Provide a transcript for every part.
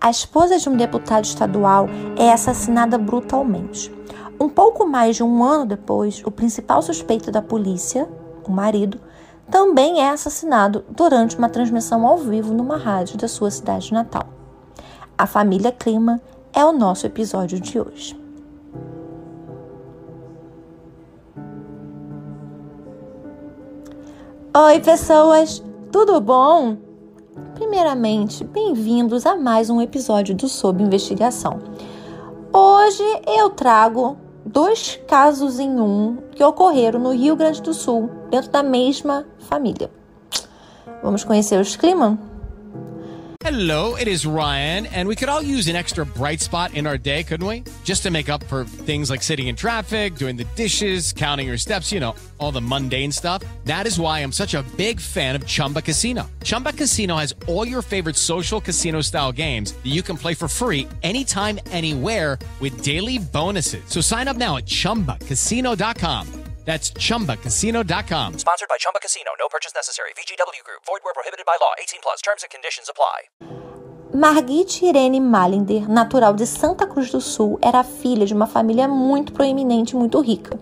A esposa de um deputado estadual é assassinada brutalmente. Um pouco mais de um ano depois, o principal suspeito da polícia, o marido, também é assassinado durante uma transmissão ao vivo numa rádio da sua cidade natal. A família Kliman é o nosso episódio de hoje. Oi, pessoas! Tudo bom? Primeiramente, bem-vindos a mais um episódio do Sob Investigação. Hoje eu trago 2 casos em um que ocorreram no Rio Grande do Sul, dentro da mesma família. Vamos conhecer os Kliman? Hello, it is Ryan, and we could all use an extra bright spot in our day, couldn't we? Just to make up for things like sitting in traffic, doing the dishes, counting your steps, you know, all the mundane stuff. That is why I'm such a big fan of Chumba Casino. Chumba Casino has all your favorite social casino-style games that you can play for free anytime, anywhere with daily bonuses. So sign up now at ChumbaCasino.com. That's ChumbaCasino.com. Sponsored by Chumba Casino. No purchase necessary. VGW Group. Void where prohibited by law. 18+. Terms and conditions apply. Margit Irene Malinder, natural de Santa Cruz do Sul, era filha de uma família muito proeminente e muito rica.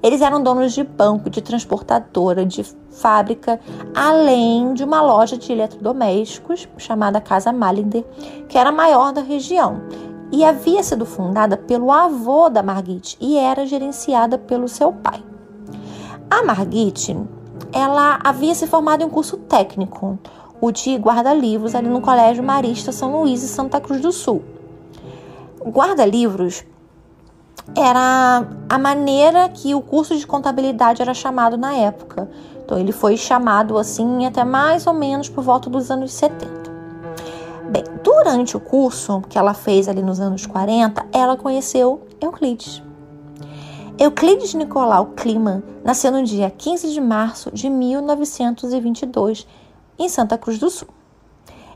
Eles eram donos de banco, de transportadora, de fábrica, além de uma loja de eletrodomésticos chamada Casa Malinder, que era a maior da região. E havia sido fundada pelo avô da Margit e era gerenciada pelo seu pai. A Margit, ela havia se formado em um curso técnico, o de guarda-livros, ali no Colégio Marista São Luís, em Santa Cruz do Sul. Guarda-livros era a maneira que o curso de contabilidade era chamado na época. Então, ele foi chamado assim até mais ou menos por volta dos anos 70. Bem, durante o curso que ela fez ali nos anos 40, ela conheceu Euclides. Euclides Nicolau Kliman nasceu no dia 15 de março de 1922, em Santa Cruz do Sul.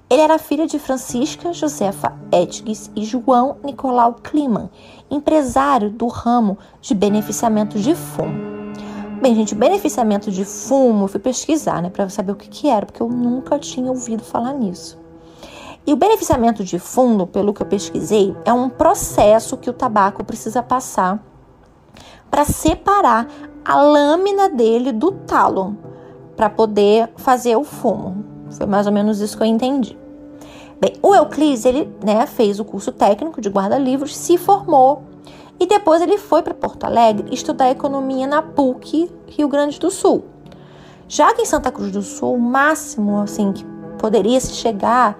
Ele era filho de Francisca Josefa Etges e João Nicolau Kliman, empresário do ramo de beneficiamento de fumo. Bem, gente, beneficiamento de fumo, eu fui pesquisar, para saber o que era, porque eu nunca tinha ouvido falar nisso. E o beneficiamento de fumo, pelo que eu pesquisei, é um processo que o tabaco precisa passar para separar a lâmina dele do talo, para poder fazer o fumo. Foi mais ou menos isso que eu entendi. Bem, o Euclides, ele fez o curso técnico de guarda-livros, se formou e depois ele foi para Porto Alegre estudar economia na PUC, Rio Grande do Sul. Já que em Santa Cruz do Sul, o máximo assim, que poderia se chegar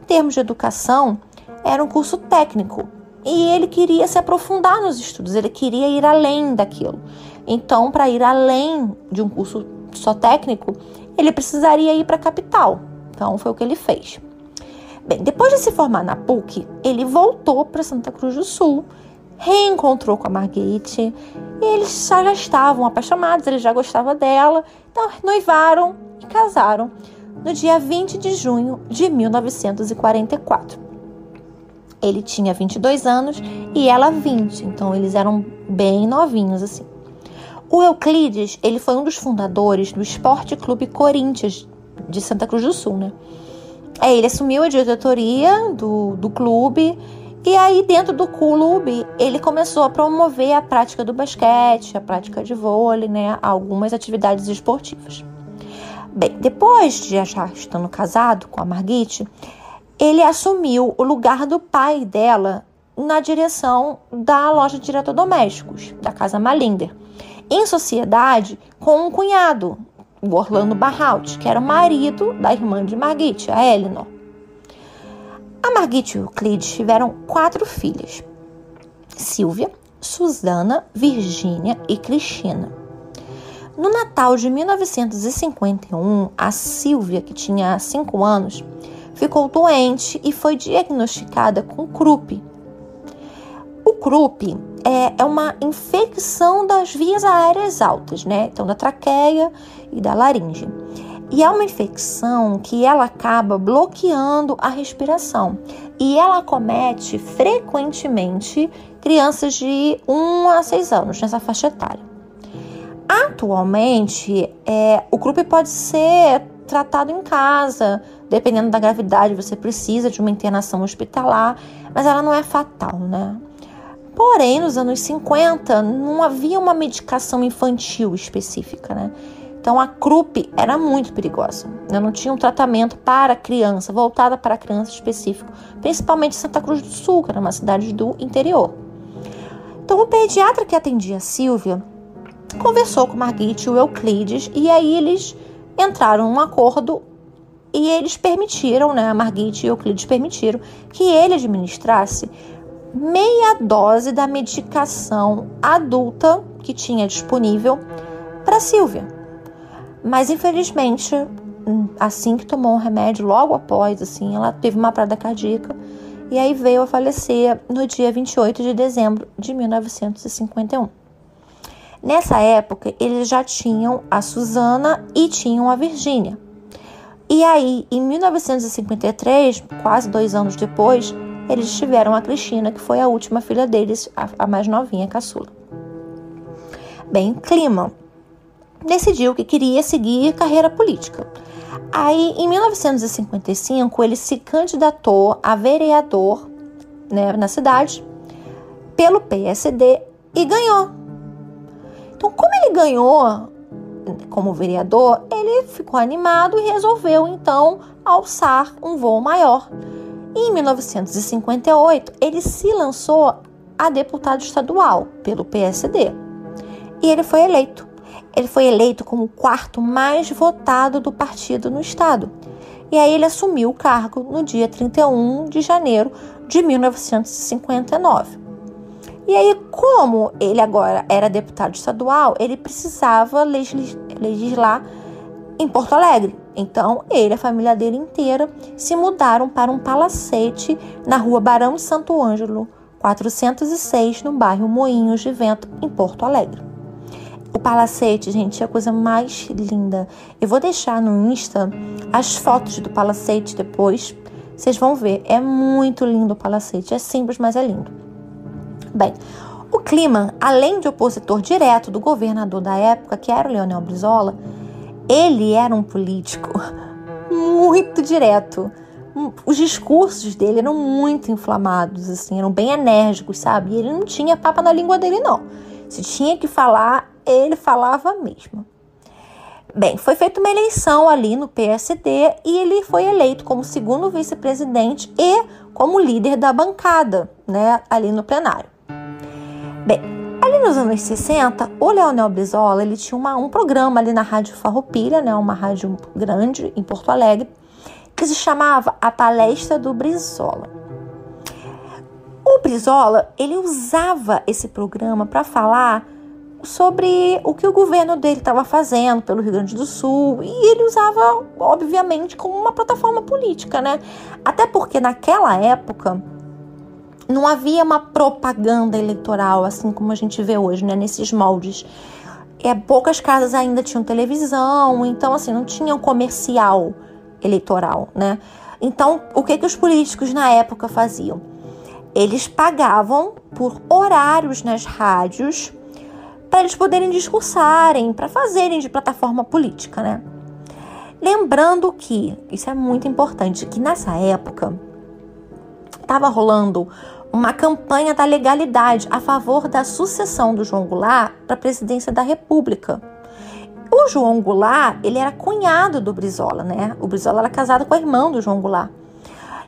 em termos de educação era um curso técnico. E ele queria se aprofundar nos estudos, ele queria ir além daquilo. Então, para ir além de um curso só técnico, ele precisaria ir para a capital. Então, foi o que ele fez. Bem, depois de se formar na PUC, ele voltou para Santa Cruz do Sul, reencontrou com a Margit, e eles já estavam apaixonados, ele já gostava dela, então noivaram e casaram no dia 20 de junho de 1944. Ele tinha 22 anos e ela 20, então eles eram bem novinhos assim. O Euclides, ele foi um dos fundadores do Esporte Clube Corinthians de Santa Cruz do Sul, Ele assumiu a diretoria do clube e aí dentro do clube ele começou a promover a prática do basquete, a prática de vôlei, algumas atividades esportivas. Bem, depois de já estando casado com a Margit, ele assumiu o lugar do pai dela na direção da loja de eletrodomésticos, da Casa Malinder, em sociedade com um cunhado, o Orlando Barrault, que era o marido da irmã de Margit, a Eleanor. A Margit e o Euclides tiveram 4 filhas: Silvia, Susana, Virgínia e Cristina. No Natal de 1951, a Silvia, que tinha 5 anos, ficou doente e foi diagnosticada com Krupp. O Krupp é uma infecção das vias aéreas altas, Então, da traqueia e da laringe. E é uma infecção que ela acaba bloqueando a respiração. E ela acomete frequentemente crianças de 1 a 6 anos, nessa faixa etária. Atualmente, o croup pode ser tratado em casa, dependendo da gravidade, você precisa de uma internação hospitalar, mas ela não é fatal, né? Porém, nos anos 50, não havia uma medicação infantil específica, né? Então, a croup era muito perigosa, né? Não tinha um tratamento para criança, voltada para criança específico, principalmente em Santa Cruz do Sul, que era uma cidade do interior. Então, o pediatra que atendia a Sílvia conversou com Margit e o Euclides, e aí eles entraram num acordo e eles permitiram, né, a Margit e o Euclides permitiram que ele administrasse meia dose da medicação adulta que tinha disponível para Sílvia. Mas, infelizmente, assim que tomou o remédio, logo após, assim, ela teve uma parada cardíaca e aí veio a falecer no dia 28 de dezembro de 1951. Nessa época, eles já tinham a Susana e tinham a Virgínia. E aí, em 1953, quase 2 anos depois, eles tiveram a Cristina, que foi a última filha deles, a mais novinha, a caçula. Bem, Kliman decidiu que queria seguir carreira política. Aí, em 1955, ele se candidatou a vereador, né, na cidade, pelo PSD e ganhou. Então, como ele ganhou como vereador, ele ficou animado e resolveu, então, alçar um voo maior. E, em 1958, ele se lançou a deputado estadual pelo PSD. E ele foi eleito. Ele foi eleito como o 4º mais votado do partido no estado. E aí ele assumiu o cargo no dia 31 de janeiro de 1959. E aí, como ele agora era deputado estadual, ele precisava legislar em Porto Alegre. Então, ele e a família dele inteira se mudaram para um palacete na rua Barão de Santo Ângelo, 406, no bairro Moinhos de Vento, em Porto Alegre. O palacete, gente, é a coisa mais linda. Eu vou deixar no Insta as fotos do palacete depois. Vocês vão ver, é muito lindo o palacete. É simples, mas é lindo. Bem, o Kliman, além de opositor direto do governador da época, que era o Leonel Brizola, ele era um político muito direto. Os discursos dele eram muito inflamados, assim, eram bem enérgicos, sabe? E ele não tinha papa na língua dele, não. Se tinha que falar, ele falava mesmo. Bem, foi feita uma eleição ali no PSD e ele foi eleito como segundo vice-presidente e como líder da bancada, né, ali no plenário. Bem, ali nos anos 60, o Leonel Brizola, ele tinha um programa ali na Rádio Farroupilha, né, uma rádio grande em Porto Alegre, que se chamava A Palestra do Brizola. O Brizola, ele usava esse programa para falar sobre o que o governo dele estava fazendo pelo Rio Grande do Sul, e ele usava, obviamente, como uma plataforma política, né? Até porque naquela época não havia uma propaganda eleitoral, assim como a gente vê hoje, né? Nesses moldes. Poucas casas ainda tinham televisão, então, assim, não tinha um comercial eleitoral, né? Então, o que os políticos na época faziam? Eles pagavam por horários nas rádios para eles poderem discursarem, para fazerem de plataforma política, né? Lembrando que, isso é muito importante, que nessa época estava rolando uma campanha da legalidade a favor da sucessão do João Goulart para a presidência da República. O João Goulart, ele era cunhado do Brizola, né? O Brizola era casado com a irmã do João Goulart.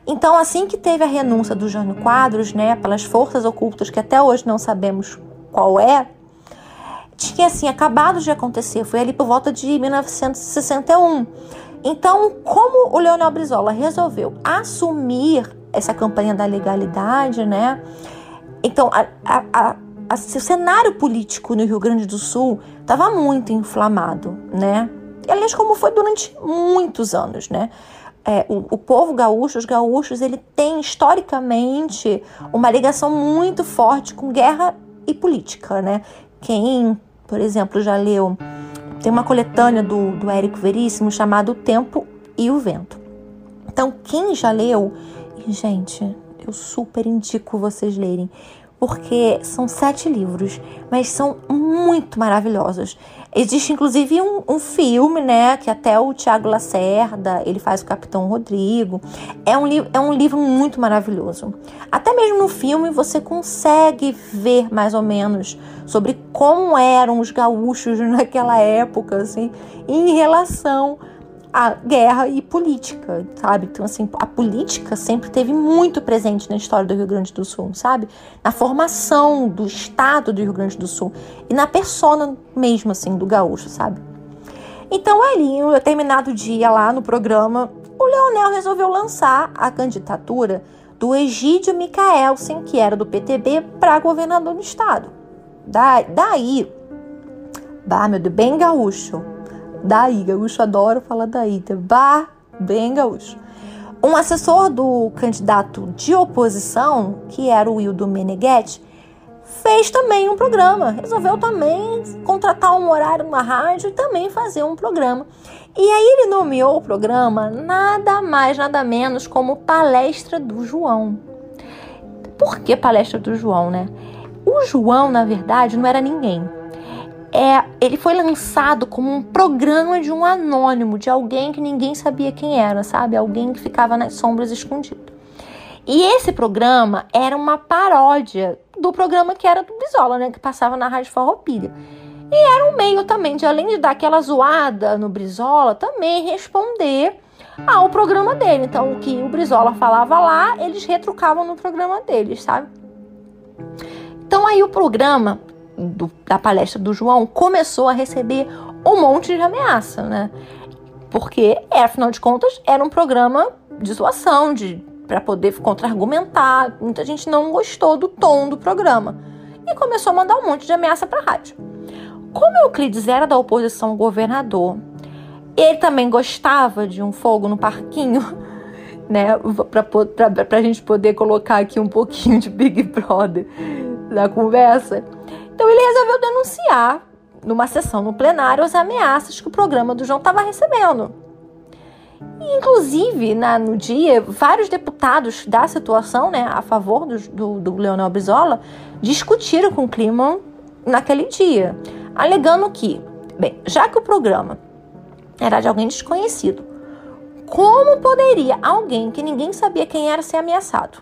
Então, assim que teve a renúncia do Jânio Quadros, né, pelas forças ocultas, que até hoje não sabemos qual é, tinha, assim, acabado de acontecer, foi ali por volta de 1961. Então, como o Leonel Brizola resolveu assumir essa campanha da legalidade, né, então o cenário político no Rio Grande do Sul estava muito inflamado, né, e, aliás, como foi durante muitos anos, né. O povo gaúcho, os gaúchos, ele tem historicamente uma ligação muito forte com guerra e política, né? Quem, por exemplo, já leu, tem uma coletânea do Érico Veríssimo chamada O Tempo e o Vento. Então, quem já leu, e, gente, eu super indico vocês lerem. porque são 7 livros, mas são muito maravilhosos. Existe, inclusive, um filme, né, que até o Tiago Lacerda, ele faz o Capitão Rodrigo. É um livro muito maravilhoso. Até mesmo no filme você consegue ver, mais ou menos, sobre como eram os gaúchos naquela época, assim, em relação à guerra e política, sabe? Então, assim, a política sempre esteve muito presente na história do Rio Grande do Sul, sabe? Na formação do estado do Rio Grande do Sul e na persona mesmo, assim, do gaúcho, sabe? Então, ali, em um determinado dia lá no programa, o Leonel resolveu lançar a candidatura do Egídio Micaelsen, que era do PTB, para governador do estado. Daí, meu Deus, bem gaúcho. Daí, gaúcho adoro falar daí, bem gaúcho. Um assessor do candidato de oposição, que era o Wildo Meneghetti, fez também um programa. Resolveu também contratar um horário numa rádio e também fazer um programa. E aí ele nomeou o programa nada mais, nada menos como Palestra do João. Por que Palestra do João, né? O João, na verdade, não era ninguém. Ele foi lançado como um programa de um anônimo, de alguém que ninguém sabia quem era, sabe? Alguém que ficava nas sombras escondido. E esse programa era uma paródia do programa que era do Brizola, né? Que passava na Rádio Farroupilha. E era um meio também de, além de dar aquela zoada no Brizola, também responder ao programa dele. Então, o que o Brizola falava lá, eles retrucavam no programa deles, sabe? Então, aí o programa da Palestra do João começou a receber um monte de ameaça, né? Porque, afinal de contas, era um programa de zoação, para poder contra-argumentar. Muita gente não gostou do tom do programa e começou a mandar um monte de ameaça para a rádio. Como Euclides era da oposição ao governador, ele também gostava de um fogo no parquinho, né? Pra gente poder colocar aqui um pouquinho de Big Brother na conversa. Então ele resolveu denunciar, numa sessão no plenário, as ameaças que o programa do João estava recebendo. E, inclusive, no dia, vários deputados da situação, né, a favor do Leonel Brizola, discutiram com o Clima naquele dia, alegando que, já que o programa era de alguém desconhecido, como poderia alguém que ninguém sabia quem era ser ameaçado?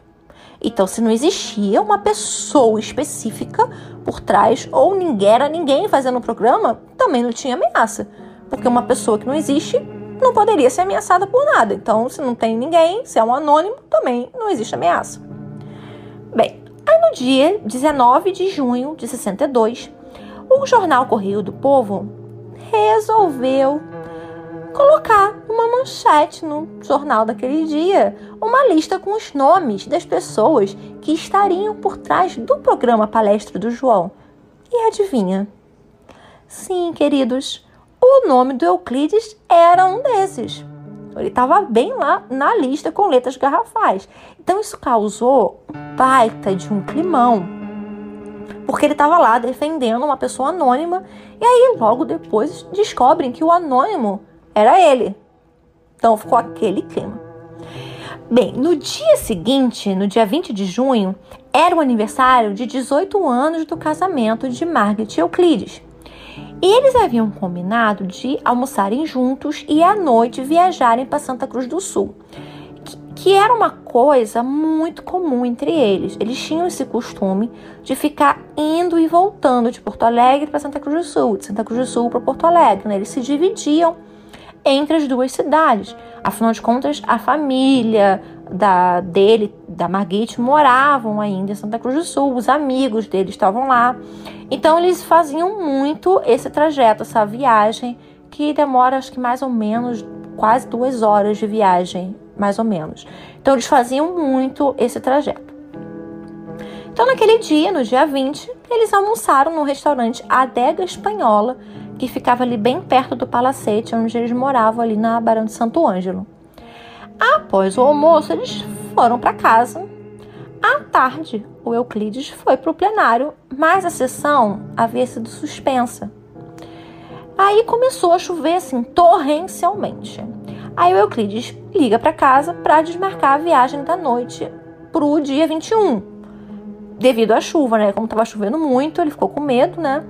Então, se não existia uma pessoa específica por trás, ou ninguém fazendo o programa, também não tinha ameaça. Porque uma pessoa que não existe não poderia ser ameaçada por nada. Então, se não tem ninguém, se é um anônimo, também não existe ameaça. Aí no dia 19 de junho de 62, o jornal Correio do Povo resolveu colocar uma manchete no jornal daquele dia, uma lista com os nomes das pessoas que estariam por trás do programa Palestra do João. E adivinha? Sim, queridos, o nome do Euclides era um desses. Ele estava bem lá na lista com letras garrafais. Então isso causou um baita de um climão, porque ele estava lá defendendo uma pessoa anônima, e aí logo depois descobrem que o anônimo era ele. Então ficou aquele clima. No dia seguinte, no dia 20 de junho, era o aniversário de 18 anos do casamento de Margaret e Euclides. E eles haviam combinado de almoçarem juntos e à noite viajarem para Santa Cruz do Sul, que era uma coisa muito comum entre eles. Eles tinham esse costume de ficar indo e voltando de Porto Alegre para Santa Cruz do Sul, de Santa Cruz do Sul para Porto Alegre, né? Eles se dividiam entre as duas cidades. Afinal de contas, a família da Margit moravam ainda em Santa Cruz do Sul, os amigos dele estavam lá. Então eles faziam muito esse trajeto, essa viagem, que demora acho que mais ou menos quase 2 horas de viagem, mais ou menos. Então eles faziam muito esse trajeto. Então naquele dia, no dia 20, eles almoçaram no restaurante Adega Espanhola, que ficava ali bem perto do palacete, onde eles moravam, ali na Barão de Santo Ângelo. Após o almoço, eles foram para casa. À tarde, o Euclides foi para o plenário, mas a sessão havia sido suspensa. Aí começou a chover, assim, torrencialmente. Aí o Euclides liga para casa para desmarcar a viagem da noite para o dia 21. devido à chuva, né? Como estava chovendo muito, ele ficou com medo, né?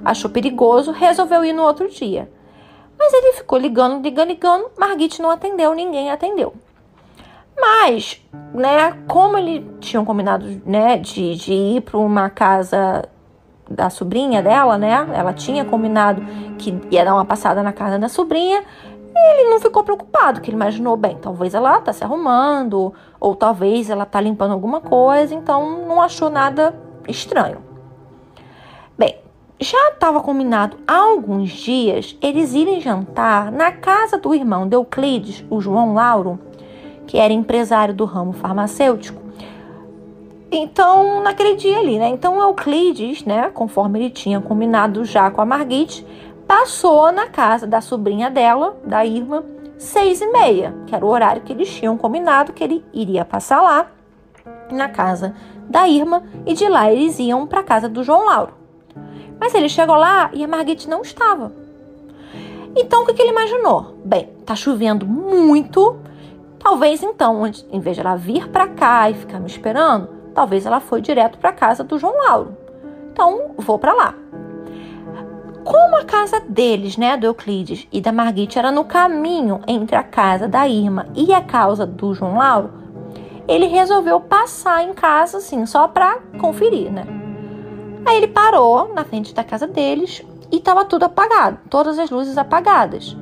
Achou perigoso, resolveu ir no outro dia. Mas ele ficou ligando, Margit não atendeu, ninguém atendeu. Mas, né, como eles tinham combinado, né, de ir para uma casa da sobrinha dela, né? Ela tinha combinado que ia dar uma passada na casa da sobrinha. Ele não ficou preocupado, que ele imaginou, bem, talvez ela tá se arrumando, ou talvez ela tá limpando alguma coisa, então não achou nada estranho. Bem, já estava combinado há alguns dias eles irem jantar na casa do irmão de Euclides, o João Lauro, que era empresário do ramo farmacêutico. Então, naquele dia ali, né? Então, Euclides, né, conforme ele tinha combinado já com a Margit, passou na casa da sobrinha dela, da Irma, 6h30, que era o horário que eles tinham combinado, que ele iria passar lá, na casa da Irma, e de lá eles iam para a casa do João Lauro. Mas ele chegou lá e a Margit não estava. Então, o que ele imaginou? Bem, tá chovendo muito, talvez então, em vez de ela vir para cá e ficar me esperando, talvez ela foi direto para a casa do João Lauro. Então, vou para lá. Como a casa deles, né, do Euclides e da Margit, era no caminho entre a casa da Irma e a casa do João Lauro, ele resolveu passar em casa, assim, só para conferir, né? Aí ele parou na frente da casa deles e estava tudo apagado, todas as luzes apagadas.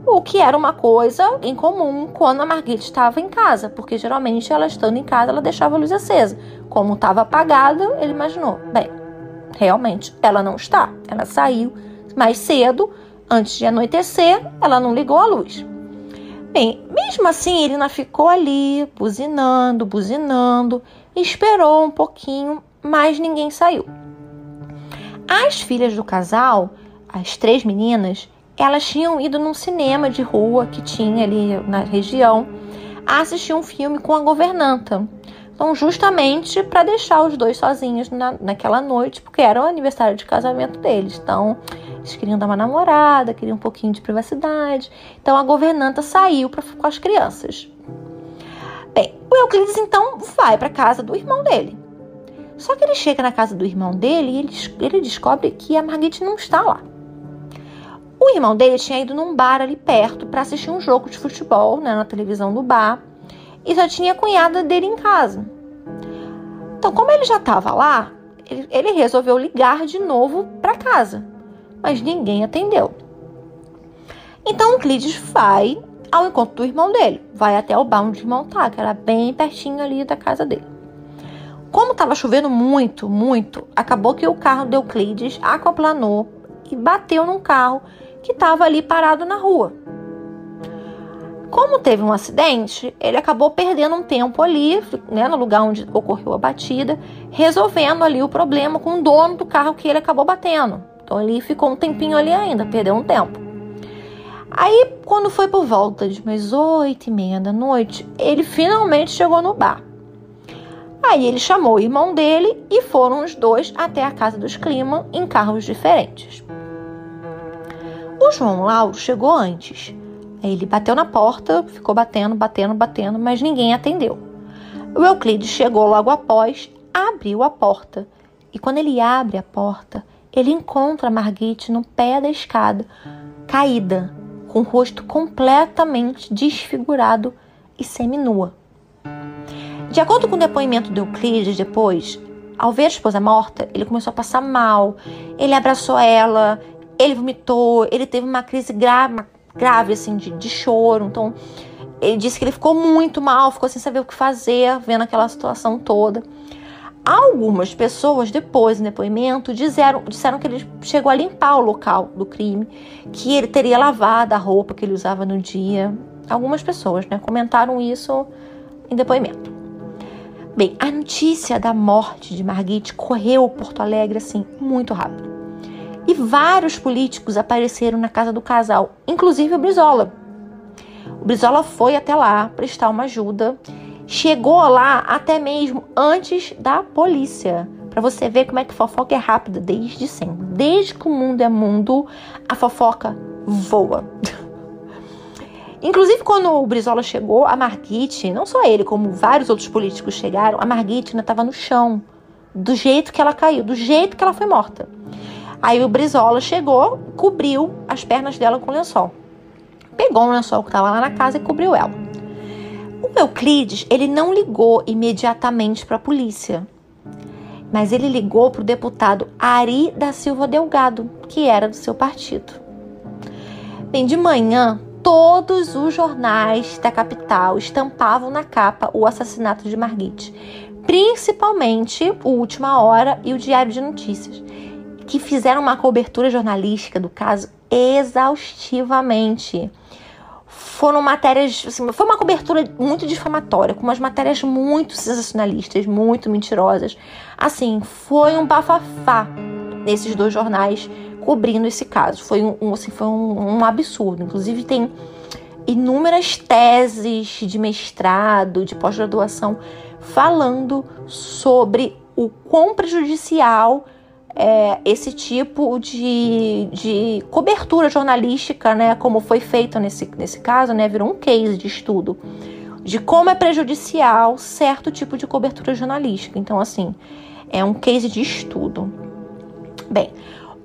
O que era uma coisa incomum quando a Margit estava em casa, porque geralmente ela estando em casa, ela deixava a luz acesa. Como estava apagada, ele imaginou, bem, realmente ela não está. Ela saiu mais cedo, antes de anoitecer, ela não ligou a luz. Bem, mesmo assim, ele ainda ficou ali, buzinando, esperou um pouquinho, mas ninguém saiu. As filhas do casal, as 3 meninas, elas tinham ido num cinema de rua que tinha ali na região a assistir um filme com a governanta. Então, justamente para deixar os dois sozinhos naquela noite, porque era o aniversário de casamento deles. Então, eles queriam dar uma namorada, queriam um pouquinho de privacidade. Então, a governanta saiu com as crianças. Bem, o Euclides, então, vai para a casa do irmão dele. Só que ele chega na casa do irmão dele e ele descobre que a Margit não está lá. O irmão dele tinha ido num bar ali perto para assistir um jogo de futebol, né, na televisão do bar, e só tinha a cunhada dele em casa. Então, como ele já estava lá, ele resolveu ligar de novo para casa, mas ninguém atendeu. Então, o Euclides vai ao encontro do irmão dele, vai até o bar onde o irmão tá, que era bem pertinho ali da casa dele. Como estava chovendo muito, acabou que o carro do Euclides aquaplanou e bateu num carro que estava ali parado na rua. Como teve um acidente, ele acabou perdendo um tempo ali, né, no lugar onde ocorreu a batida, resolvendo ali o problema com o dono do carro que ele acabou batendo. Então ele ficou um tempinho ali ainda, perdeu um tempo. Aí, quando foi por volta de umas 8h30 da noite, ele finalmente chegou no bar. Aí ele chamou o irmão dele e foram os dois até a casa dos Kliman em carros diferentes. O João Lauro chegou antes. Aí ele bateu na porta, ficou batendo, mas ninguém atendeu. O Euclides chegou logo após, abriu a porta. E quando ele abre a porta, ele encontra a Margit no pé da escada, caída, com o rosto completamente desfigurado e seminua. De acordo com o depoimento de Euclides depois, ao ver a esposa morta, ele começou a passar mal, ele abraçou ela, ele vomitou, ele teve uma crise grave assim, de choro. Então, ele disse que ele ficou muito mal, ficou sem saber o que fazer, vendo aquela situação toda. Algumas pessoas, depois, em depoimento, disseram que ele chegou a limpar o local do crime, que ele teria lavado a roupa que ele usava no dia. Algumas pessoas, né, comentaram isso em depoimento. Bem, a notícia da morte de Margit correu por Porto Alegre, assim, muito rápido. E vários políticos apareceram na casa do casal, inclusive o Brizola. O Brizola foi até lá prestar uma ajuda, chegou lá até mesmo antes da polícia, para você ver como é que fofoca é rápida desde sempre. Desde que o mundo é mundo, a fofoca voa. Inclusive, quando o Brizola chegou, a Margit, não só ele, como vários outros políticos chegaram, a Margit ainda estava no chão, do jeito que ela caiu, do jeito que ela foi morta. Aí o Brizola chegou, cobriu as pernas dela com lençol. Pegou um lençol que estava lá na casa e cobriu ela. O Euclides, ele não ligou imediatamente para a polícia, mas ele ligou para o deputado Ari da Silva Delgado, que era do seu partido. Bem, de manhã, todos os jornais da capital estampavam na capa o assassinato de Margit, principalmente o Última Hora e o Diário de Notícias, que fizeram uma cobertura jornalística do caso exaustivamente. Foram matérias, assim, foi uma cobertura muito difamatória, com umas matérias muito sensacionalistas, muito mentirosas. Assim, foi um bafafá nesses dois jornais cobrindo esse caso. Foi um absurdo. Inclusive, tem inúmeras teses de mestrado, de pós-graduação, falando sobre o quão prejudicial esse tipo de cobertura jornalística, né, como foi feito nesse caso, né, virou um case de estudo de como é prejudicial certo tipo de cobertura jornalística. Então, assim, é um case de estudo. Bem,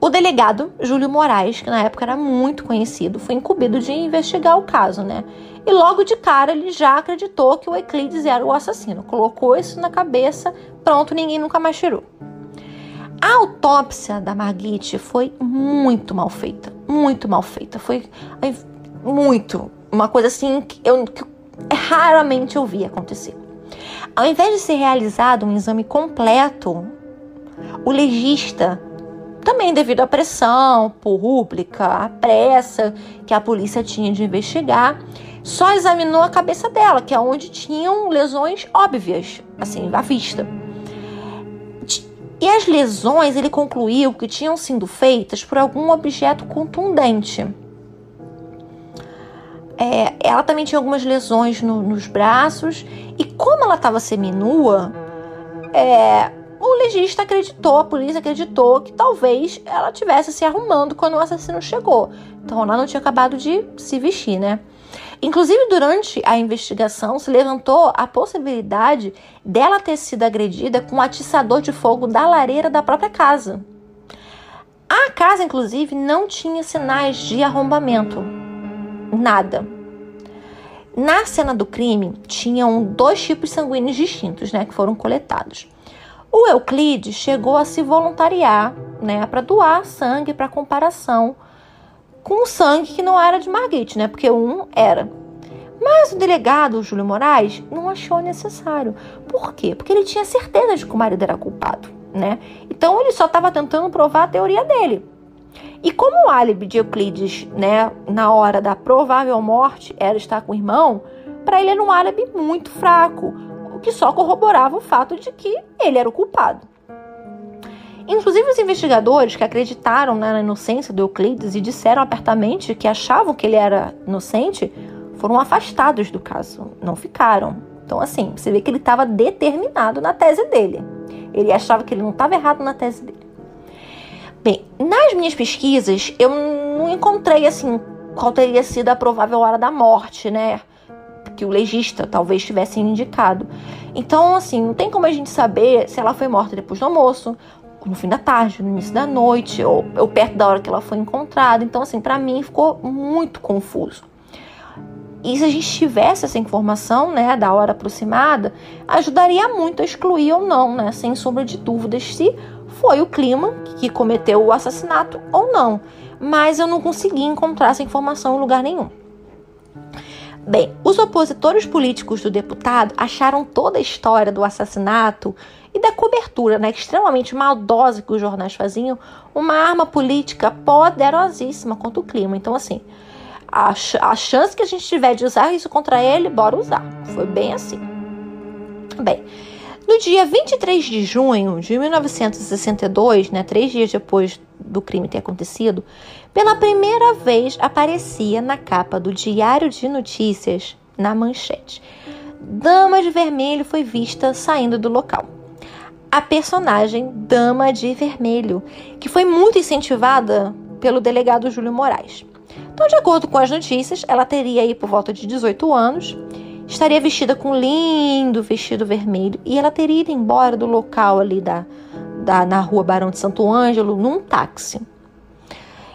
o delegado Júlio Moraes, que na época era muito conhecido, foi incumbido de investigar o caso, né? E logo de cara ele já acreditou que o Euclides era o assassino. Colocou isso na cabeça, pronto, ninguém nunca mais tirou. A autópsia da Margit foi muito mal feita. Muito mal feita. Foi muito. Uma coisa assim que raramente eu vi acontecer. Ao invés de ser realizado um exame completo, o legista, também devido à pressão pública, à pressa que a polícia tinha de investigar, só examinou a cabeça dela, que é onde tinham lesões óbvias, assim, à vista. E as lesões, ele concluiu que tinham sido feitas por algum objeto contundente. Ela também tinha algumas lesões nos braços, e como ela estava seminua, o legista acreditou, a polícia acreditou que talvez ela estivesse se arrumando quando o assassino chegou. Então ela não tinha acabado de se vestir, né? Inclusive, durante a investigação, se levantou a possibilidade dela ter sido agredida com um atiçador de fogo da lareira da própria casa. A casa, inclusive, não tinha sinais de arrombamento. Nada. Na cena do crime, tinham 2 tipos sanguíneos distintos, né, que foram coletados. O Euclides chegou a se voluntariar, né, para doar sangue para comparação com o sangue que não era de Margit, né? Porque um era. Mas o delegado, Júlio Moraes, não achou necessário. Por quê? Porque ele tinha certeza de que o marido era culpado, né? Então ele só estava tentando provar a teoria dele. E como o álibi de Euclides, né, na hora da provável morte, era estar com o irmão, para ele era um álibi muito fraco, o que só corroborava o fato de que ele era o culpado. Inclusive, os investigadores que acreditaram na inocência do Euclides e disseram abertamente que achavam que ele era inocente, foram afastados do caso, não ficaram. Então, assim, você vê que ele estava determinado na tese dele. Ele achava que ele não estava errado na tese dele. Bem, nas minhas pesquisas, eu não encontrei, assim, qual teria sido a provável hora da morte, né? Que o legista talvez tivesse indicado. Então, assim, não tem como a gente saber se ela foi morta depois do almoço, no fim da tarde, no início da noite, ou perto da hora que ela foi encontrada. Então, assim, para mim ficou muito confuso. E se a gente tivesse essa informação, né, da hora aproximada, ajudaria muito a excluir ou não, né, sem sombra de dúvidas, se foi o Kliman que cometeu o assassinato ou não. Mas eu não consegui encontrar essa informação em lugar nenhum. Bem, os opositores políticos do deputado acharam toda a história do assassinato e da cobertura, né, extremamente maldosa que os jornais faziam, uma arma política poderosíssima contra o Kliman. Então, assim, a chance que a gente tiver de usar isso contra ele, bora usar. Foi bem assim. Bem, no dia 23 de junho de 1962, né, 3 dias depois do crime ter acontecido, pela primeira vez aparecia na capa do Diário de Notícias, na manchete: Dama de Vermelho foi vista saindo do local. A personagem Dama de Vermelho, que foi muito incentivada pelo delegado Júlio Moraes. Então, de acordo com as notícias, ela teria aí por volta de 18 anos estaria vestida com um lindo vestido vermelho e ela teria ido embora do local ali na rua Barão de Santo Ângelo num táxi.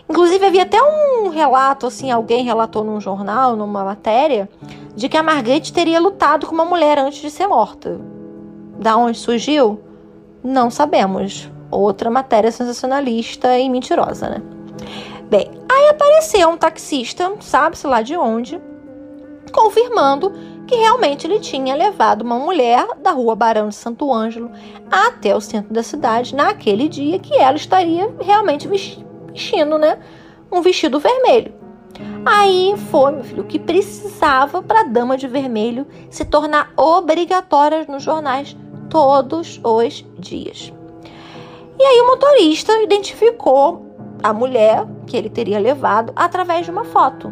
Inclusive, havia até um relato, assim, alguém relatou num jornal, numa matéria, de que a Marguerite teria lutado com uma mulher antes de ser morta. Da onde surgiu? Não sabemos. Outra matéria sensacionalista e mentirosa, né? Bem, aí apareceu um taxista, sabe-se lá de onde, confirmando que realmente ele tinha levado uma mulher da rua Barão de Santo Ângelo até o centro da cidade naquele dia que ela estaria realmente vestindo, né, um vestido vermelho. Aí foi, meu filho, o que precisava para a Dama de Vermelho se tornar obrigatória nos jornais todos os dias. E aí o motorista identificou a mulher que ele teria levado através de uma foto,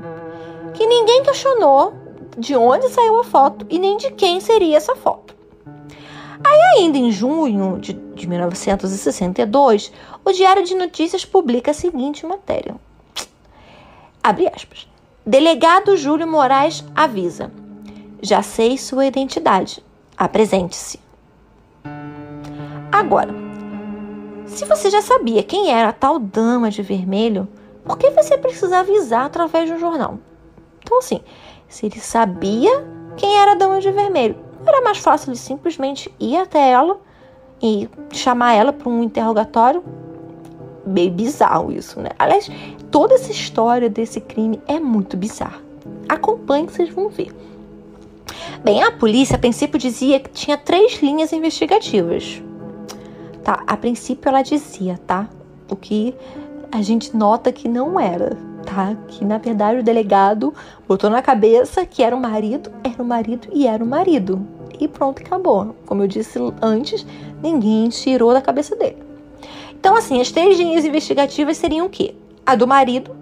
que ninguém questionou de onde saiu a foto e nem de quem seria essa foto. Aí ainda em junho de 1962, o Diário de Notícias publica a seguinte matéria. Abre aspas. Delegado Júlio Moraes avisa. Já sei sua identidade. Apresente-se. Agora, se você já sabia quem era a tal Dama de Vermelho, por que você precisa avisar através de um jornal? Então, assim, se ele sabia quem era a Dama de Vermelho, era mais fácil ele simplesmente ir até ela e chamar ela para um interrogatório. Bem bizarro isso, né? Aliás, toda essa história desse crime é muito bizarra. Acompanhe que vocês vão ver. Bem, a polícia a princípio dizia que tinha 3 linhas investigativas. Tá, a princípio ela dizia, tá? O que a gente nota que não era, tá? Que na verdade o delegado botou na cabeça que era o marido e era o marido. E pronto, acabou. Como eu disse antes, ninguém tirou da cabeça dele. Então, assim, as 3 linhas investigativas seriam o quê? A do marido,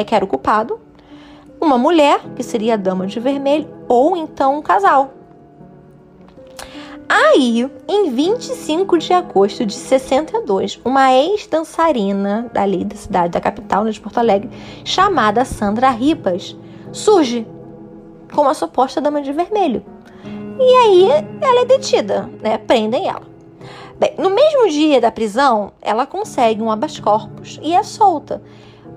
que era o culpado, uma mulher, que seria a Dama de Vermelho, ou então um casal. Aí, em 25 de agosto de 62, uma ex-dançarina dali da cidade, da capital, de Porto Alegre, chamada Sandra Ribas, surge como a suposta Dama de Vermelho. E aí, ela é detida, né? Prendem ela. Bem, no mesmo dia da prisão, ela consegue um habeas corpus e é solta.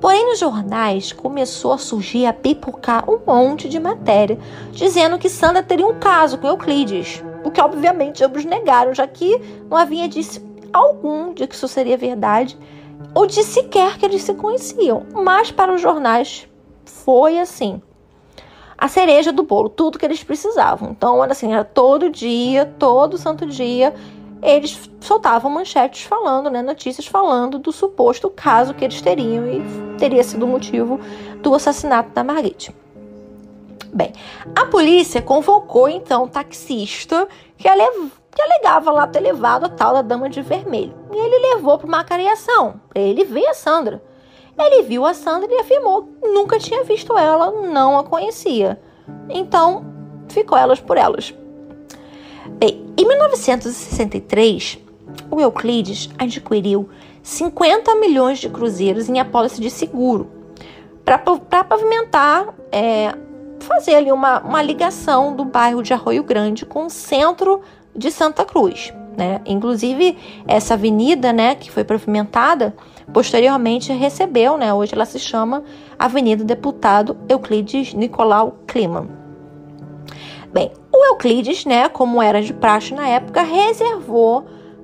Porém, nos jornais começou a surgir, a pipocar um monte de matéria, dizendo que Sandra teria um caso com Euclides, o que obviamente ambos negaram, já que não havia indício algum de que isso seria verdade, ou de sequer que eles se conheciam. Mas para os jornais foi assim, a cereja do bolo, tudo que eles precisavam. Então, era todo dia, todo santo dia, eles soltavam manchetes falando, né, notícias falando do suposto caso que eles teriam e teria sido o motivo do assassinato da Marguerite. Bem, a polícia convocou então o taxista que alegava lá ter levado a tal da Dama de Vermelho. E ele levou para uma cariação, para ele ver a Sandra. Ele viu a Sandra e afirmou que nunca tinha visto ela, não a conhecia. Então, ficou elas por elas. Bem, em 1963, o Euclides adquiriu 50 milhões de cruzeiros em apólice de seguro para pavimentar, fazer ali uma ligação do bairro de Arroio Grande com o centro de Santa Cruz, né? Inclusive, essa avenida, né, que foi pavimentada, posteriormente recebeu, né, hoje ela se chama Avenida Deputado Euclides Nicolau Kliman. Bem, o Euclides, né, como era de praxe na época,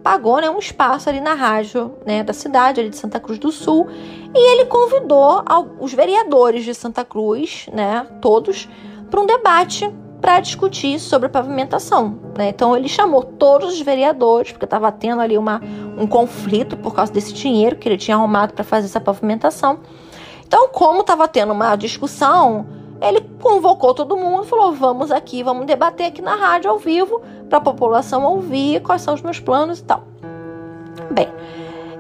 pagou, né, um espaço ali na rádio, né, da cidade, ali de Santa Cruz do Sul, e ele convidou os vereadores de Santa Cruz, né, todos, para um debate para discutir sobre a pavimentação, né? Então ele chamou todos os vereadores, porque estava tendo ali um conflito por causa desse dinheiro que ele tinha arrumado para fazer essa pavimentação. Então, como estava tendo uma discussão, ele convocou todo mundo e falou, vamos debater aqui na rádio ao vivo, para a população ouvir quais são os meus planos e tal. Bem,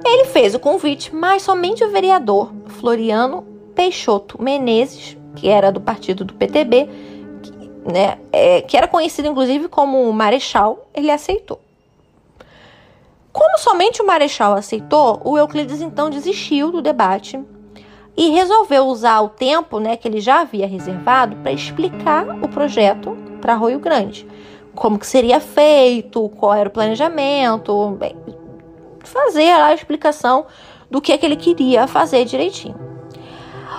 ele fez o convite, mas somente o vereador Floriano Peixoto Menezes, que era do partido do PTB, né, que era conhecido inclusive como Marechal, ele aceitou. Como somente o Marechal aceitou, o Euclides então desistiu do debate e resolveu usar o tempo, né, que ele já havia reservado para explicar o projeto para Arroio Grande. Como que seria feito, qual era o planejamento, bem, fazer a explicação do que ele queria fazer direitinho.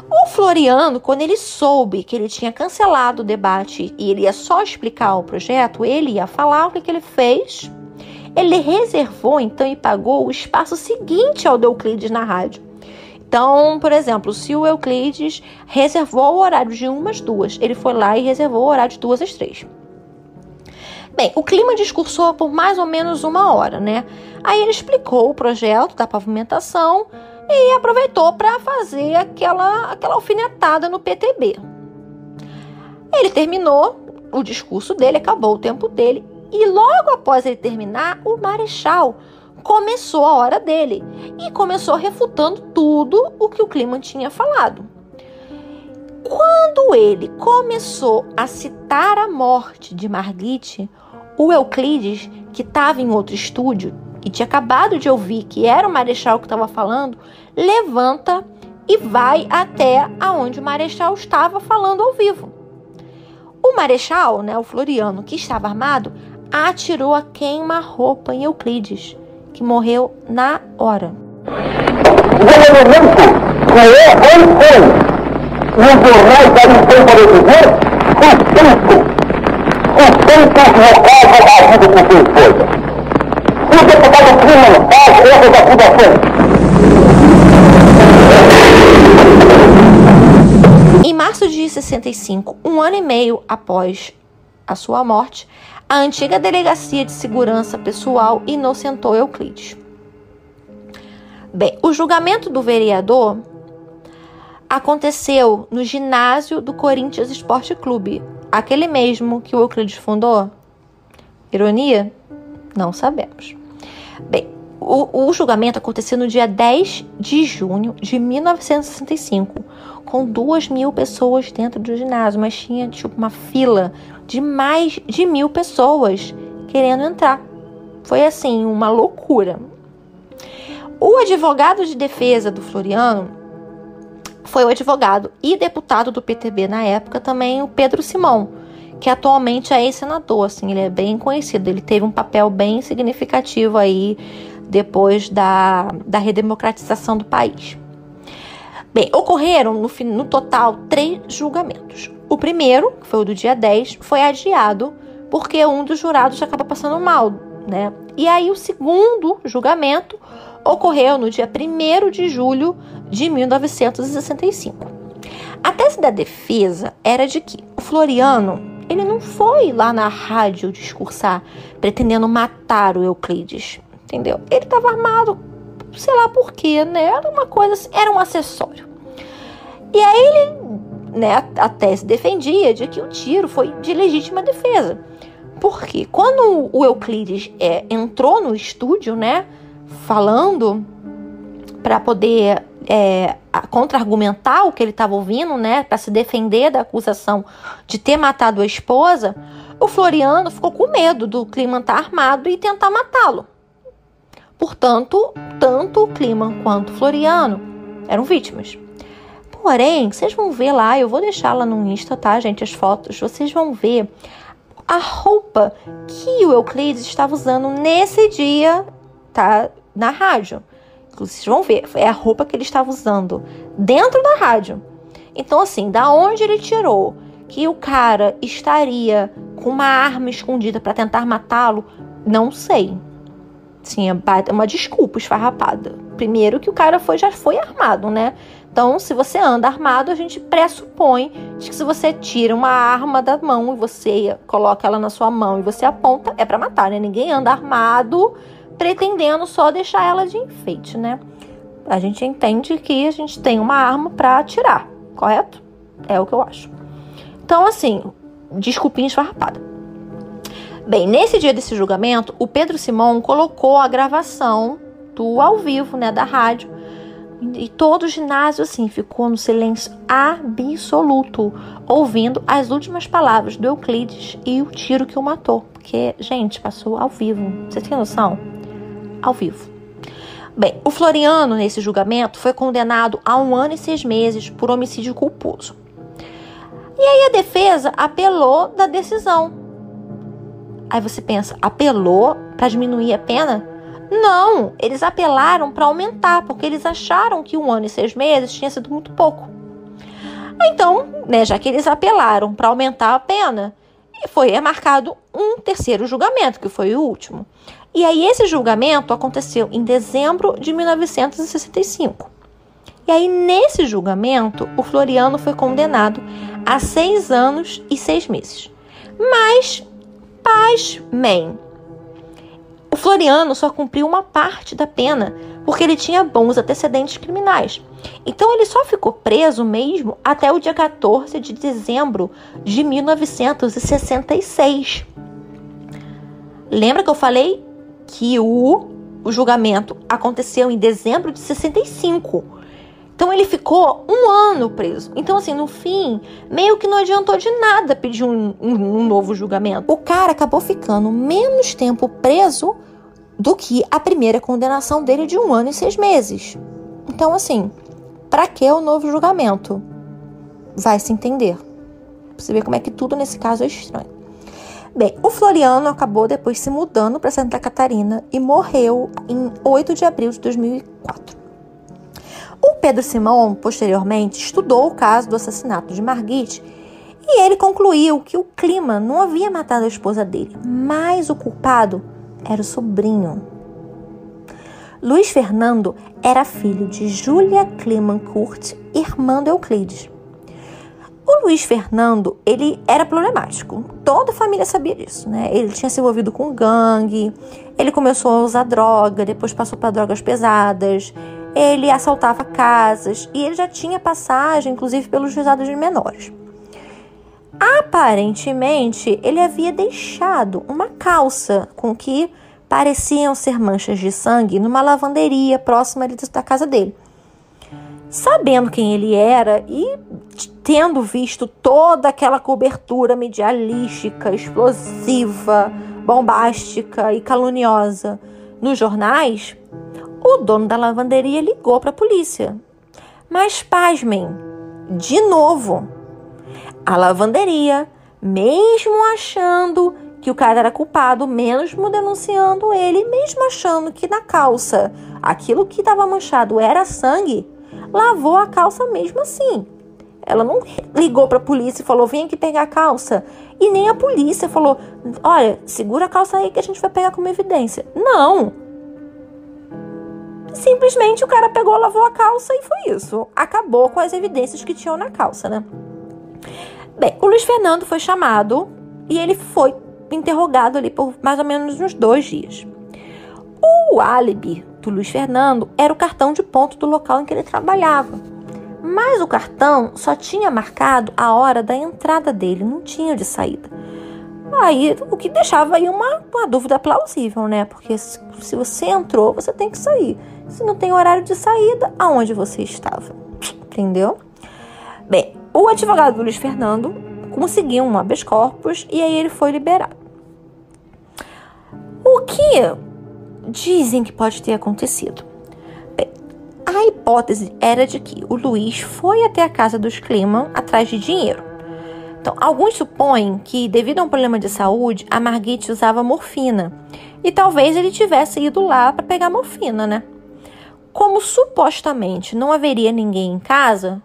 O Floriano, quando ele soube que ele tinha cancelado o debate e ele ia só explicar o projeto, ele ia falar o que ele fez. Ele reservou, então, e pagou o espaço seguinte ao do Euclides na rádio. Então, por exemplo, se o Euclides reservou o horário de 1 às 2, ele foi lá e reservou o horário de 2 às 3. Bem, o clima discursou por mais ou menos 1 hora, né? Aí ele explicou o projeto da pavimentação e aproveitou para fazer aquela alfinetada no PTB. Ele terminou o discurso dele, acabou o tempo dele, e logo após ele terminar, o Marechal começou a hora dele e começou refutando tudo o que o Kliman tinha falado. Quando ele começou a citar a morte de Margit, o Euclides, que estava em outro estúdio e tinha acabado de ouvir que era o Marechal que estava falando, levanta e vai até aonde o Marechal estava falando ao vivo. O Marechal, né, o Floriano, que estava armado, atirou a queima-roupa em Euclides, que morreu na hora. O elemento que é ou foi, e os jornais devem ter para dizer, suspeito no caso agido por sua esposa. O deputado Kliman faz essas acusações. Em março de 65, 1 ano e meio após a sua morte, a antiga Delegacia de Segurança Pessoal inocentou Euclides. Bem, o julgamento do vereador aconteceu no ginásio do Corinthians Esporte Clube, aquele mesmo que o Euclides fundou. Ironia? Não sabemos. Bem, o julgamento aconteceu no dia 10 de junho de 1965, com 2.000 pessoas dentro do ginásio, mas tinha tipo uma fila de mais de 1.000 pessoas querendo entrar. Foi assim, uma loucura. O advogado de defesa do Floriano foi o advogado e deputado do PTB na época, também o Pedro Simão, que atualmente é ex-senador, assim, ele é bem conhecido, ele teve um papel bem significativo aí depois da redemocratização do país. Bem, ocorreram no total 3 julgamentos. O primeiro, que foi o do dia 10, foi adiado porque um dos jurados acaba passando mal, né? E aí o segundo julgamento ocorreu no dia 1º de julho de 1965. A tese da defesa era de que o Floriano, ele não foi lá na rádio discursar pretendendo matar o Euclides, entendeu? Ele estava armado, sei lá por quê, né? Era uma coisa assim, era um acessório. E aí ele, né, a tese defendia de que o tiro foi de legítima defesa. Porque quando o Euclides entrou no estúdio, né, falando para poder contra-argumentar o que ele estava ouvindo, né, para se defender da acusação de ter matado a esposa, o Floriano ficou com medo do Kliman estar armado e tentar matá-lo. Portanto, tanto o Kliman quanto o Floriano eram vítimas. Porém, vocês vão ver lá, eu vou deixar lá no Insta, tá, gente, as fotos, vocês vão ver a roupa que o Euclides estava usando nesse dia, tá, na rádio. Vocês vão ver, é a roupa que ele estava usando dentro da rádio. Então, assim, da onde ele tirou que o cara estaria com uma arma escondida para tentar matá-lo, não sei. Sim, é uma desculpa esfarrapada. Primeiro que o cara já foi armado, né? Então, se você anda armado, a gente pressupõe de que se você tira uma arma da mão e você coloca ela na sua mão e você aponta, é para matar, né? Ninguém anda armado pretendendo só deixar ela de enfeite, né? A gente entende que a gente tem uma arma para atirar, correto? É o que eu acho. Então, assim, desculpinha esfarrapada. Bem, nesse dia desse julgamento, o Pedro Simão colocou a gravação do ao vivo, né, da rádio, e todo o ginásio, assim, ficou no silêncio absoluto, ouvindo as últimas palavras do Euclides e o tiro que o matou. Porque, gente, passou ao vivo. Você tem noção? Ao vivo. Bem, o Floriano, nesse julgamento, foi condenado a 1 ano e 6 meses por homicídio culposo. E aí a defesa apelou da decisão. Aí você pensa, apelou para diminuir a pena? Não, eles apelaram para aumentar, porque eles acharam que 1 ano e 6 meses tinha sido muito pouco. Então, já que eles apelaram para aumentar a pena, foi marcado um terceiro julgamento, que foi o último. E aí esse julgamento aconteceu em dezembro de 1965. E aí nesse julgamento, o Floriano foi condenado a 6 anos e 6 meses. Mas, pasmem, o Floriano só cumpriu uma parte da pena, porque ele tinha bons antecedentes criminais. Então ele só ficou preso mesmo até o dia 14 de dezembro de 1966. Lembra que eu falei que o julgamento aconteceu em dezembro de 65? Então ele ficou 1 ano preso. Então assim, no fim, meio que não adiantou de nada pedir um novo julgamento. O cara acabou ficando menos tempo preso do que a primeira condenação dele de 1 ano e 6 meses. Então assim, pra que o novo julgamento? Vai se entender. Pra você ver como é que tudo nesse caso é estranho. Bem, o Floriano acabou depois se mudando para Santa Catarina e morreu em 8 de abril de 2004. O Pedro Simão, posteriormente, estudou o caso do assassinato de Margit e ele concluiu que o Kliman não havia matado a esposa dele, mas o culpado era o sobrinho. Luiz Fernando era filho de Júlia Kliman Kurt, irmã do Euclides. O Luiz Fernando, ele era problemático. Toda a família sabia disso, né? Ele tinha se envolvido com gangue, ele começou a usar droga, depois passou para drogas pesadas, ele assaltava casas e ele já tinha passagem, inclusive, pelos juizados de menores. Aparentemente, ele havia deixado uma calça com que pareciam ser manchas de sangue numa lavanderia próxima ali da casa dele. Sabendo quem ele era e tendo visto toda aquela cobertura medialística, explosiva, bombástica e caluniosa nos jornais, o dono da lavanderia ligou para a polícia. Mas, pasmem, de novo, a lavanderia, mesmo achando que o cara era culpado, mesmo denunciando ele, mesmo achando que na calça aquilo que estava manchado era sangue, lavou a calça mesmo assim. Ela não ligou para a polícia e falou, vem aqui pegar a calça. E nem a polícia falou, olha, segura a calça aí que a gente vai pegar como evidência. Não. Simplesmente o cara pegou, lavou a calça e foi isso. Acabou com as evidências que tinham na calça, né? Bem, o Luiz Fernando foi chamado e ele foi interrogado ali por mais ou menos uns 2 dias. O álibi do Luiz Fernando era o cartão de ponto do local em que ele trabalhava. Mas o cartão só tinha marcado a hora da entrada dele, não tinha de saída. Aí, o que deixava aí uma dúvida plausível, né? Porque se você entrou, você tem que sair. Se não tem horário de saída, aonde você estava? Entendeu? Bem, o advogado do Luiz Fernando conseguiu um habeas corpus e aí ele foi liberado. O que dizem que pode ter acontecido? Bem, a hipótese era de que o Luiz foi até a casa dos Kliman atrás de dinheiro. Então, alguns supõem que, devido a um problema de saúde, a Margit usava morfina. E talvez ele tivesse ido lá para pegar morfina, né? Como supostamente não haveria ninguém em casa,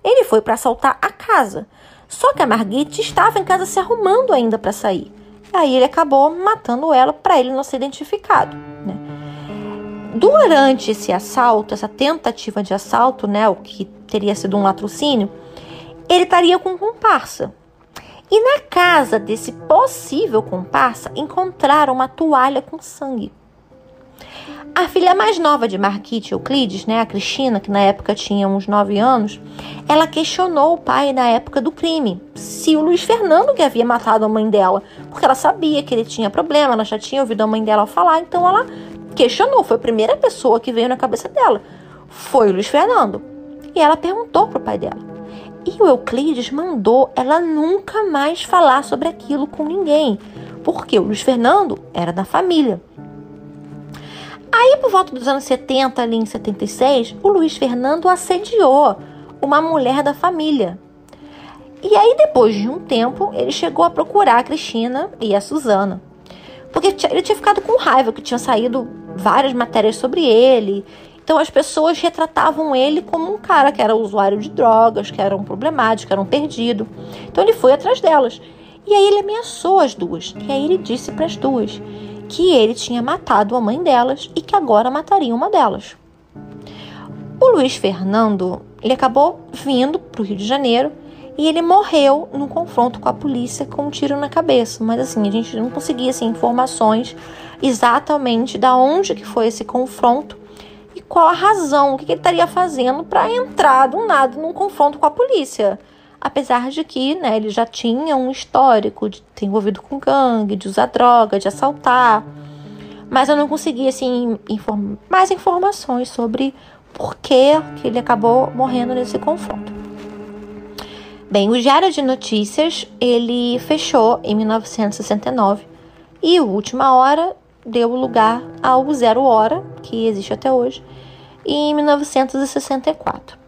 ele foi para assaltar a casa. Só que a Margit estava em casa se arrumando ainda para sair. Aí ele acabou matando ela para ele não ser identificado, né? Durante esse assalto, essa tentativa de assalto, né, o que teria sido um latrocínio, ele estaria com comparsa. E na casa desse possível comparsa, encontraram uma toalha com sangue. A filha mais nova de Margit e Euclides, né, a Cristina, que na época tinha uns 9 anos, ela questionou o pai na época do crime, se o Luiz Fernando que havia matado a mãe dela, porque ela sabia que ele tinha problema, ela já tinha ouvido a mãe dela falar, então ela questionou, foi a primeira pessoa que veio na cabeça dela, foi o Luiz Fernando. E ela perguntou pro pai dela. E o Euclides mandou ela nunca mais falar sobre aquilo com ninguém, porque o Luiz Fernando era da família. Aí, por volta dos anos 70, ali em 76, o Luiz Fernando assediou uma mulher da família. E aí, depois de um tempo, ele chegou a procurar a Cristina e a Susana. Porque ele tinha ficado com raiva, que tinha saído várias matérias sobre ele. Então, as pessoas retratavam ele como um cara que era usuário de drogas, que era um problemático, que era um perdido. Então, ele foi atrás delas. E aí, ele ameaçou as duas. E aí, ele disse para as duas que ele tinha matado a mãe delas e que agora mataria uma delas. O Luiz Fernando, ele acabou vindo para o Rio de Janeiro e ele morreu num confronto com a polícia com um tiro na cabeça. Mas assim, a gente não conseguia assim, informações exatamente de onde que foi esse confronto e qual a razão, o que ele estaria fazendo para entrar do nada num confronto com a polícia. Apesar de que, né, ele já tinha um histórico de ter envolvido com gangue, de usar droga, de assaltar. Mas eu não conseguia assim, mais informações sobre por que ele acabou morrendo nesse confronto. Bem, o Diário de Notícias, ele fechou em 1969 e o Última Hora deu lugar ao Zero Hora, que existe até hoje, em 1964.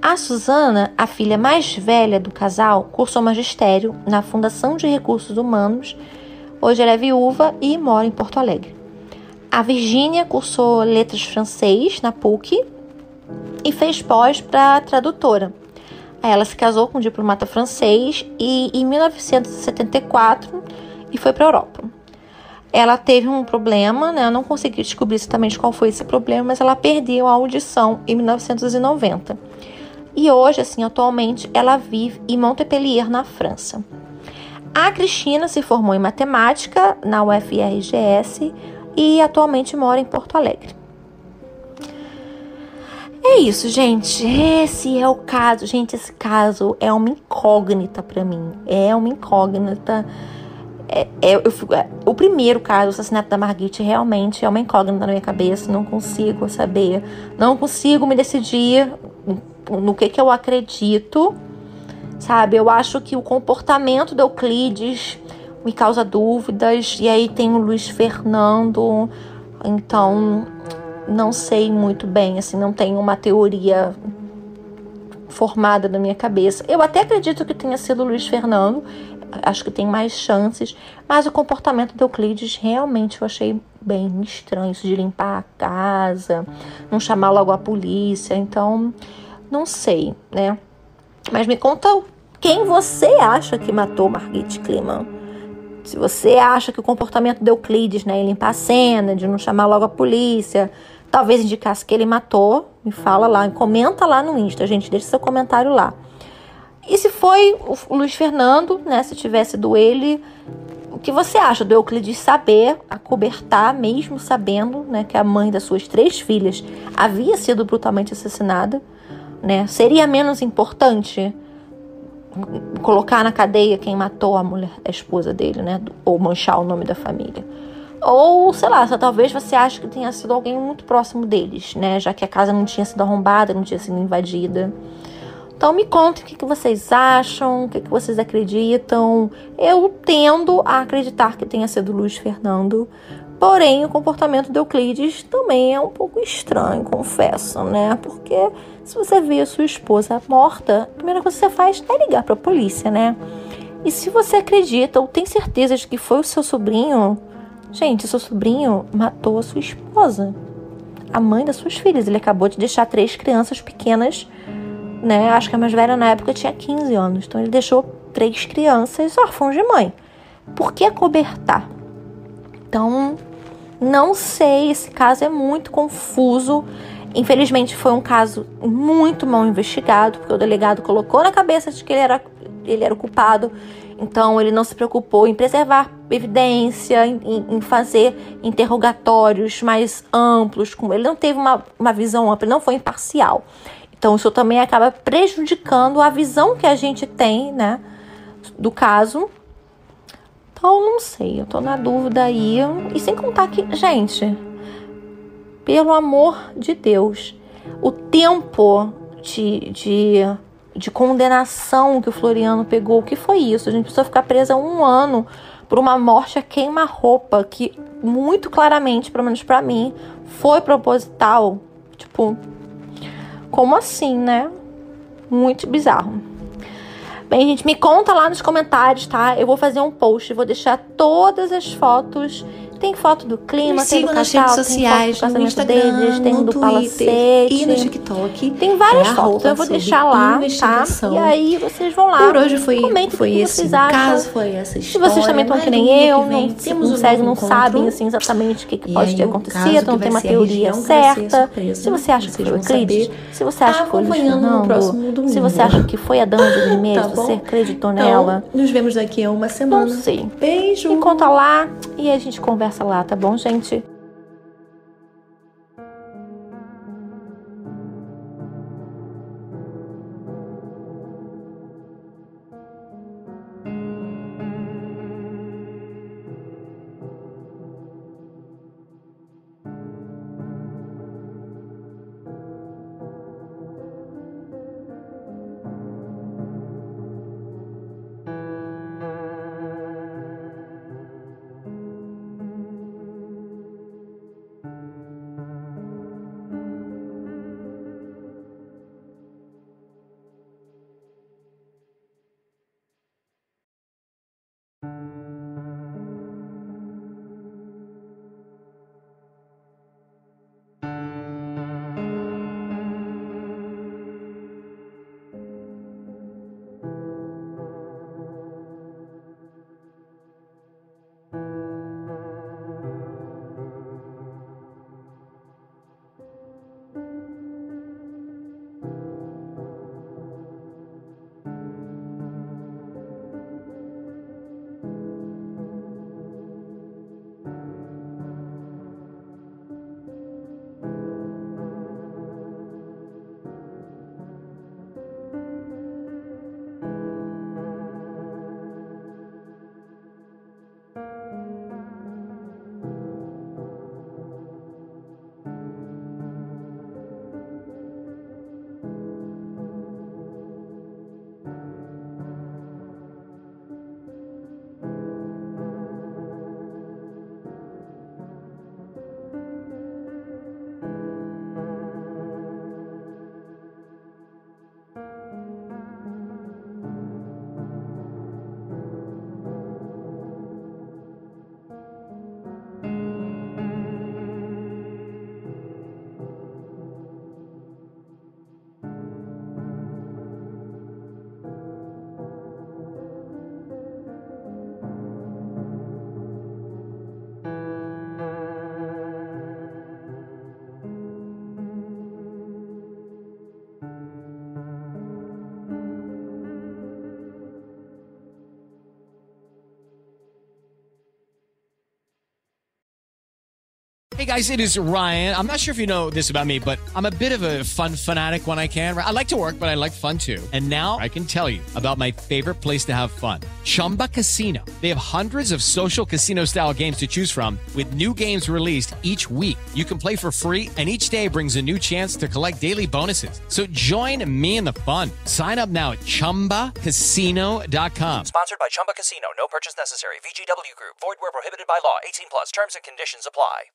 A Susana, a filha mais velha do casal, cursou magistério na Fundação de Recursos Humanos. Hoje ela é viúva e mora em Porto Alegre. A Virgínia cursou letras francês na PUC e fez pós para tradutora. Aí ela se casou com um diplomata francês e em 1974 e foi para a Europa. Ela teve um problema, né? Eu não consegui descobrir exatamente qual foi esse problema, mas ela perdeu a audição em 1990. E hoje, assim, atualmente, ela vive em Montpellier, na França. A Cristina se formou em matemática na UFRGS e atualmente mora em Porto Alegre. É isso, gente. Esse é o caso. Gente, esse caso é uma incógnita pra mim. É uma incógnita. O primeiro caso, o assassinato da Margit, realmente é uma incógnita na minha cabeça. Não consigo saber. Não consigo me decidir no que eu acredito. Sabe? Eu acho que o comportamento do Euclides me causa dúvidas. E aí tem o Luiz Fernando. Então, não sei muito bem, assim, não tenho uma teoria formada na minha cabeça. Eu até acredito que tenha sido o Luiz Fernando, acho que tem mais chances, mas o comportamento do Euclides realmente eu achei bem estranho, isso de limpar a casa, não chamar logo a polícia, então, não sei, né? Mas me conta quem você acha que matou Margit Kliman. Se você acha que o comportamento do Euclides, né, limpar a cena, de não chamar logo a polícia, talvez indicasse que ele matou, me fala lá, comenta lá no Insta, gente, deixa seu comentário lá. E se foi o Luiz Fernando, né, se tivesse sido ele, o que você acha do Euclides saber acobertar, mesmo sabendo, né, que a mãe das suas 3 filhas havia sido brutalmente assassinada, né? Seria menos importante colocar na cadeia quem matou a mulher, a esposa dele, né, ou manchar o nome da família? Ou, sei lá, talvez você ache que tenha sido alguém muito próximo deles, né? Já que a casa não tinha sido arrombada, não tinha sido invadida. Então me contem o que vocês acham, o que vocês acreditam. Eu tendo a acreditar que tenha sido Luiz Fernando. Porém, o comportamento do Euclides também é um pouco estranho, confesso, né? Porque se você vê a sua esposa morta, a primeira coisa que você faz é ligar para a polícia, né? E se você acredita ou tem certeza de que foi o seu sobrinho... Gente, seu sobrinho matou a sua esposa, a mãe das suas filhas. Ele acabou de deixar 3 crianças pequenas, né? Acho que a mais velha na época tinha 15 anos. Então ele deixou 3 crianças órfãos de mãe. Por que acobertar? Então, não sei, esse caso é muito confuso. Infelizmente foi um caso muito mal investigado, porque o delegado colocou na cabeça de que ele era o culpado. Então, ele não se preocupou em preservar evidência, em fazer interrogatórios mais amplos. Ele não teve uma visão ampla, ele não foi imparcial. Então, isso também acaba prejudicando a visão que a gente tem, né, do caso. Então, não sei, eu tô na dúvida aí. E sem contar que, gente, pelo amor de Deus, o tempo de condenação que o Floriano pegou, o que foi isso? A gente precisou ficar presa 1 ano por uma morte a queima-roupa que muito claramente, pelo menos pra mim, foi proposital. Tipo, como assim, né? Muito bizarro. Bem, gente, me conta lá nos comentários, tá? Eu vou fazer um post, vou deixar todas as fotos. Tem foto do clima, tem do nas casal, redes sociais, tem foto do no casamento Instagram, deles, tem no do Twitter palacete. e no TikTok. Tem várias fotos, eu vou deixar lá, tá? E aí vocês vão lá. Por hoje foi comentem o que esse vocês acham. caso, foi essa história. Se vocês também estão que nem eu, não sabem assim, exatamente o que pode ter acontecido, não tem uma teoria certa. Se você acha que foi o Euclides, se você acha que foi o Luiz Fernando, se você acha que foi a Dama de Vermelho, você acreditou nela. Nos vemos daqui a uma semana. Não sei. Beijo. Me conta lá e a gente conversa lá, tá bom, gente? Hey guys, it is Ryan. I'm not sure if you know this about me, but I'm a bit of a fun fanatic when I can. I like to work, but I like fun too. And now I can tell you about my favorite place to have fun. Chumba Casino. They have hundreds of social casino style games to choose from with new games released each week. You can play for free and each day brings a new chance to collect daily bonuses. So join me in the fun. Sign up now at ChumbaCasino.com. Sponsored by Chumba Casino. No purchase necessary. VGW Group. Void where prohibited by law. 18 plus. Terms and conditions apply.